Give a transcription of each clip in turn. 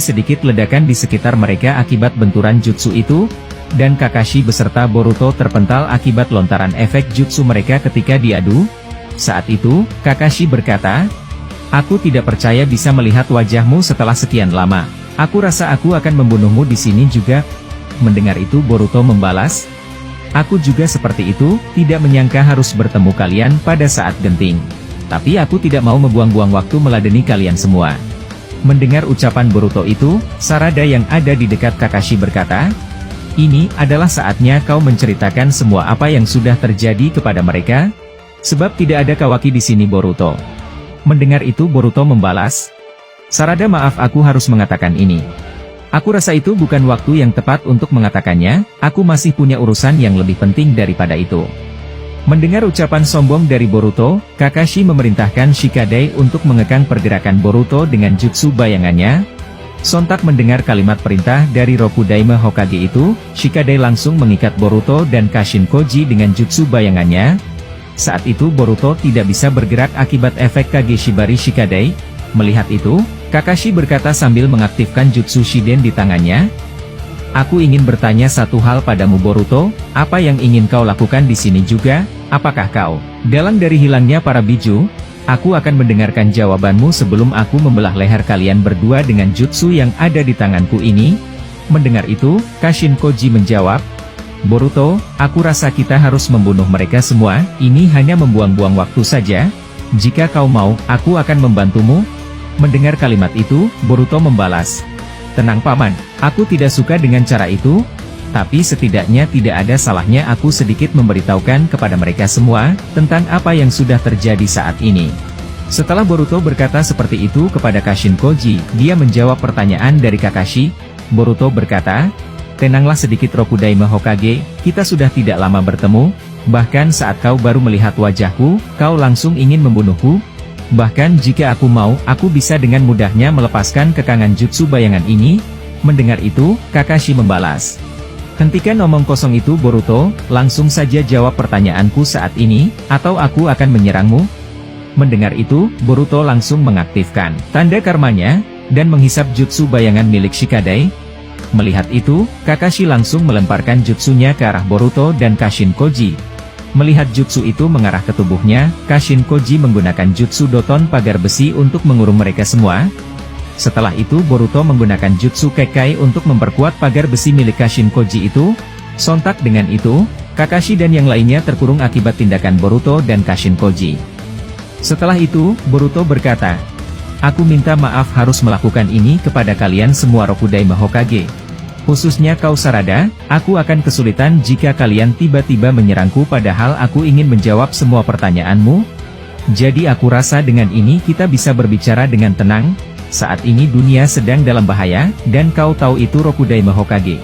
Sedikit ledakan di sekitar mereka akibat benturan jutsu itu, dan Kakashi beserta Boruto terpental akibat lontaran efek jutsu mereka ketika diadu. Saat itu, Kakashi berkata, "Aku tidak percaya bisa melihat wajahmu setelah sekian lama. Aku rasa aku akan membunuhmu di sini juga." Mendengar itu Boruto membalas, "Aku juga seperti itu, tidak menyangka harus bertemu kalian pada saat genting. Tapi aku tidak mau membuang-buang waktu meladeni kalian semua." Mendengar ucapan Boruto itu, Sarada yang ada di dekat Kakashi berkata, "Ini adalah saatnya kau menceritakan semua apa yang sudah terjadi kepada mereka, sebab tidak ada Kawaki di sini Boruto." Mendengar itu Boruto membalas, "Sarada, maaf, aku harus mengatakan ini. Aku rasa itu bukan waktu yang tepat untuk mengatakannya, aku masih punya urusan yang lebih penting daripada itu." Mendengar ucapan sombong dari Boruto, Kakashi memerintahkan Shikadai untuk mengekang pergerakan Boruto dengan jutsu bayangannya. Sontak mendengar kalimat perintah dari Rokudaime Hokage itu, Shikadai langsung mengikat Boruto dan Kashin Koji dengan jutsu bayangannya. Saat itu Boruto tidak bisa bergerak akibat efek Kage Shibari Shikadai. Melihat itu, Kakashi berkata sambil mengaktifkan jutsu Shiden di tangannya, "Aku ingin bertanya satu hal padamu Boruto, apa yang ingin kau lakukan di sini juga? Apakah kau dalang dari hilangnya para biju? Aku akan mendengarkan jawabanmu sebelum aku membelah leher kalian berdua dengan jutsu yang ada di tanganku ini." Mendengar itu, Kashin Koji menjawab, "Boruto, aku rasa kita harus membunuh mereka semua, ini hanya membuang-buang waktu saja. Jika kau mau, aku akan membantumu." Mendengar kalimat itu, Boruto membalas, "Tenang Paman, aku tidak suka dengan cara itu, tapi setidaknya tidak ada salahnya aku sedikit memberitahukan kepada mereka semua, tentang apa yang sudah terjadi saat ini." Setelah Boruto berkata seperti itu kepada Kashin Koji, dia menjawab pertanyaan dari Kakashi. Boruto berkata, "Tenanglah sedikit Rokudaime Hokage, kita sudah tidak lama bertemu, bahkan saat kau baru melihat wajahku, kau langsung ingin membunuhku. Bahkan jika aku mau, aku bisa dengan mudahnya melepaskan kekangan jutsu bayangan ini." Mendengar itu, Kakashi membalas, "Hentikan omong kosong itu Boruto, langsung saja jawab pertanyaanku saat ini, atau aku akan menyerangmu." Mendengar itu, Boruto langsung mengaktifkan tanda karmanya, dan menghisap jutsu bayangan milik Shikadai. Melihat itu, Kakashi langsung melemparkan jutsunya ke arah Boruto dan Kashin Koji. Melihat jutsu itu mengarah ke tubuhnya, Kashin Koji menggunakan jutsu Doton pagar besi untuk mengurung mereka semua. Setelah itu Boruto menggunakan jutsu Kekai untuk memperkuat pagar besi milik Kashin Koji itu. Sontak dengan itu, Kakashi dan yang lainnya terkurung akibat tindakan Boruto dan Kashin Koji. Setelah itu, Boruto berkata, "Aku minta maaf harus melakukan ini kepada kalian semua Rokudaime Hokage. Khususnya kau Sarada, aku akan kesulitan jika kalian tiba-tiba menyerangku padahal aku ingin menjawab semua pertanyaanmu. Jadi aku rasa dengan ini kita bisa berbicara dengan tenang. Saat ini dunia sedang dalam bahaya, dan kau tahu itu Rokudaime Hokage.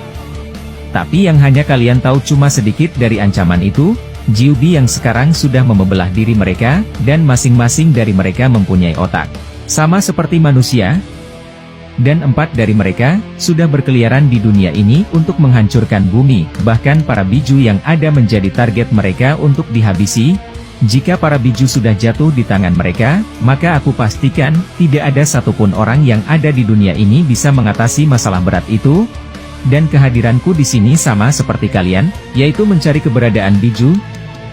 Tapi yang hanya kalian tahu cuma sedikit dari ancaman itu. Gyubi yang sekarang sudah membelah diri mereka, dan masing-masing dari mereka mempunyai otak sama seperti manusia. Dan 4 dari mereka sudah berkeliaran di dunia ini untuk menghancurkan bumi, bahkan para biju yang ada menjadi target mereka untuk dihabisi. Jika para biju sudah jatuh di tangan mereka, maka aku pastikan tidak ada satupun orang yang ada di dunia ini bisa mengatasi masalah berat itu. Dan kehadiranku di sini sama seperti kalian, yaitu mencari keberadaan biju.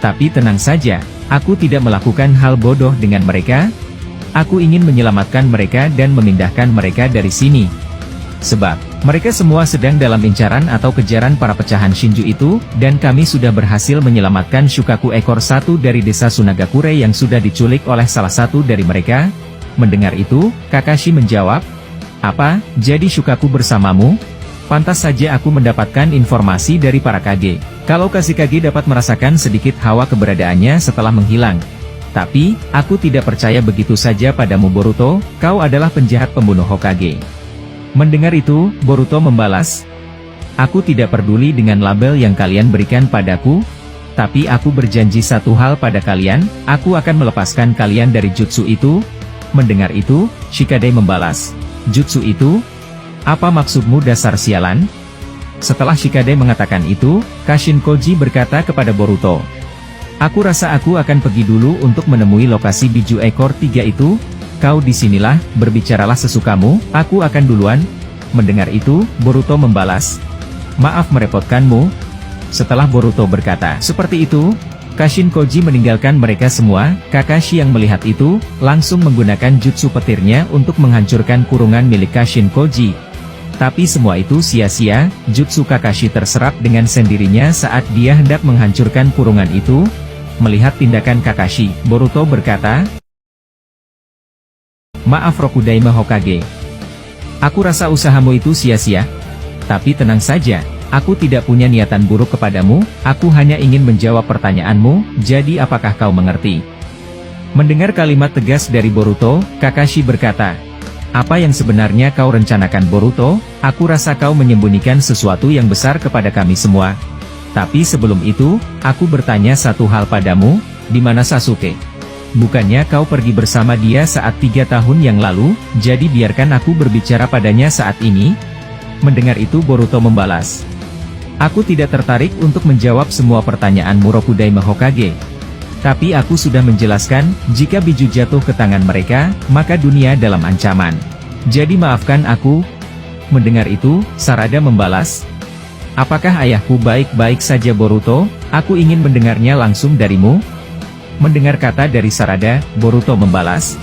Tapi tenang saja, aku tidak melakukan hal bodoh dengan mereka. Aku ingin menyelamatkan mereka dan memindahkan mereka dari sini. Sebab, mereka semua sedang dalam incaran atau kejaran para pecahan Shinju itu, dan kami sudah berhasil menyelamatkan Shukaku ekor satu dari desa Sunagakure yang sudah diculik oleh salah satu dari mereka." Mendengar itu, Kakashi menjawab, "Apa, jadi Shukaku bersamamu? Pantas saja aku mendapatkan informasi dari para Kage. Kalau Kashikage dapat merasakan sedikit hawa keberadaannya setelah menghilang. Tapi, aku tidak percaya begitu saja padamu Boruto, kau adalah penjahat pembunuh Hokage." Mendengar itu, Boruto membalas, "Aku tidak peduli dengan label yang kalian berikan padaku, tapi aku berjanji satu hal pada kalian, aku akan melepaskan kalian dari jutsu itu." Mendengar itu, Shikadai membalas, "Jutsu itu? Apa maksudmu dasar sialan?" Setelah Shikadai mengatakan itu, Kashin Koji berkata kepada Boruto, "Aku rasa aku akan pergi dulu untuk menemui lokasi biju ekor 3 itu. Kau disinilah, berbicaralah sesukamu, aku akan duluan." Mendengar itu, Boruto membalas, "Maaf merepotkanmu." Setelah Boruto berkata seperti itu, Kashin Koji meninggalkan mereka semua. Kakashi yang melihat itu, langsung menggunakan jutsu petirnya untuk menghancurkan kurungan milik Kashin Koji. Tapi semua itu sia-sia, jutsu Kakashi terserap dengan sendirinya saat dia hendak menghancurkan kurungan itu. Melihat tindakan Kakashi, Boruto berkata, "Maaf Rokudaima Hokage. Aku rasa usahamu itu sia-sia. Tapi tenang saja. Aku tidak punya niatan buruk kepadamu, aku hanya ingin menjawab pertanyaanmu, jadi apakah kau mengerti?" Mendengar kalimat tegas dari Boruto, Kakashi berkata, "Apa yang sebenarnya kau rencanakan Boruto? Aku rasa kau menyembunyikan sesuatu yang besar kepada kami semua. Tapi sebelum itu, aku bertanya satu hal padamu, di mana Sasuke? Bukannya kau pergi bersama dia saat 3 tahun yang lalu, jadi biarkan aku berbicara padanya saat ini?" Mendengar itu Boruto membalas, "Aku tidak tertarik untuk menjawab semua pertanyaanmu Rokudaima Hokage. Tapi aku sudah menjelaskan, jika biju jatuh ke tangan mereka, maka dunia dalam ancaman. Jadi maafkan aku." Mendengar itu, Sarada membalas, "Apakah ayahku baik-baik saja Boruto? Aku ingin mendengarnya langsung darimu." Mendengar kata dari Sarada, Boruto membalas,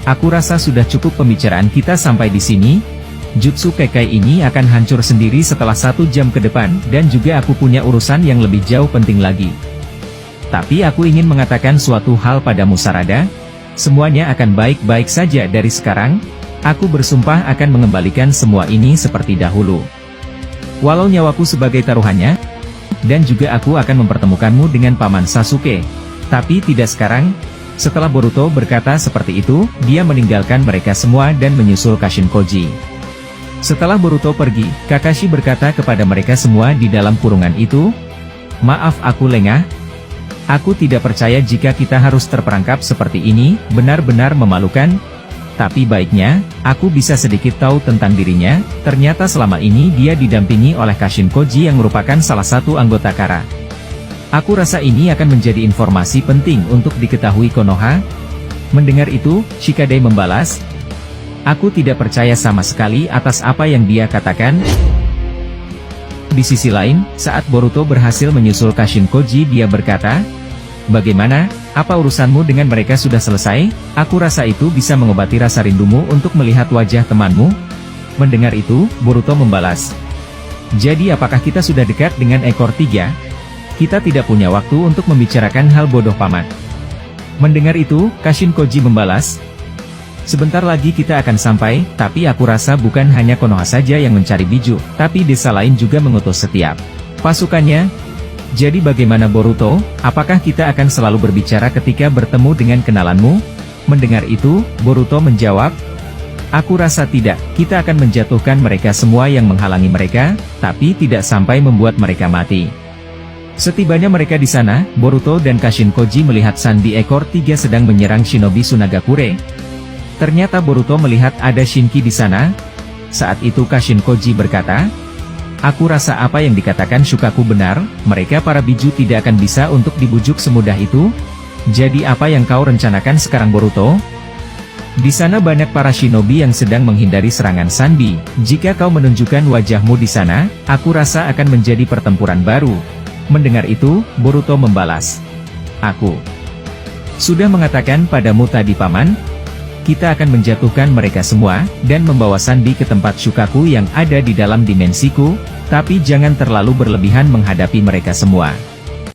"Aku rasa sudah cukup pembicaraan kita sampai di sini. Jutsu Kekai ini akan hancur sendiri setelah 1 jam ke depan, dan juga aku punya urusan yang lebih jauh penting lagi. Tapi aku ingin mengatakan suatu hal padamu Sarada. Semuanya akan baik-baik saja dari sekarang. Aku bersumpah akan mengembalikan semua ini seperti dahulu. Walau nyawaku sebagai taruhannya. Dan juga aku akan mempertemukanmu dengan Paman Sasuke. Tapi tidak sekarang." Setelah Boruto berkata seperti itu, dia meninggalkan mereka semua dan menyusul Kashin Koji. Setelah Boruto pergi, Kakashi berkata kepada mereka semua di dalam kurungan itu, "Maaf aku lengah. Aku tidak percaya jika kita harus terperangkap seperti ini, benar-benar memalukan. Tapi baiknya, aku bisa sedikit tahu tentang dirinya. Ternyata selama ini dia didampingi oleh Kashin Koji yang merupakan salah satu anggota Kara. Aku rasa ini akan menjadi informasi penting untuk diketahui Konoha." Mendengar itu, Shikadai membalas, "Aku tidak percaya sama sekali atas apa yang dia katakan." Di sisi lain, saat Boruto berhasil menyusul Kashin Koji, dia berkata, "Bagaimana? Apa urusanmu dengan mereka sudah selesai? Aku rasa itu bisa mengobati rasa rindumu untuk melihat wajah temanmu." Mendengar itu, Boruto membalas, "Jadi apakah kita sudah dekat dengan ekor 3? Kita tidak punya waktu untuk membicarakan hal bodoh paman." Mendengar itu, Kashin Koji membalas, "Sebentar lagi kita akan sampai, tapi aku rasa bukan hanya Konoha saja yang mencari biju, tapi desa lain juga mengutus setiap pasukannya. Jadi bagaimana Boruto, apakah kita akan selalu berbicara ketika bertemu dengan kenalanmu?" Mendengar itu, Boruto menjawab, "Aku rasa tidak, kita akan menjatuhkan mereka semua yang menghalangi mereka, tapi tidak sampai membuat mereka mati." Setibanya mereka di sana, Boruto dan Kashin Koji melihat Sanbi ekor 3 sedang menyerang Shinobi Sunagakure. Ternyata Boruto melihat ada Shinki di sana. Saat itu Kashin Koji berkata, "Aku rasa apa yang dikatakan Shukaku benar, mereka para biju tidak akan bisa untuk dibujuk semudah itu. Jadi apa yang kau rencanakan sekarang Boruto? Di sana banyak para shinobi yang sedang menghindari serangan Sanbi. Jika kau menunjukkan wajahmu di sana, aku rasa akan menjadi pertempuran baru." Mendengar itu, Boruto membalas, "Aku sudah mengatakan padamu tadi paman, kita akan menjatuhkan mereka semua, dan membawa Sanbi ke tempat Shukaku yang ada di dalam dimensiku, tapi jangan terlalu berlebihan menghadapi mereka semua."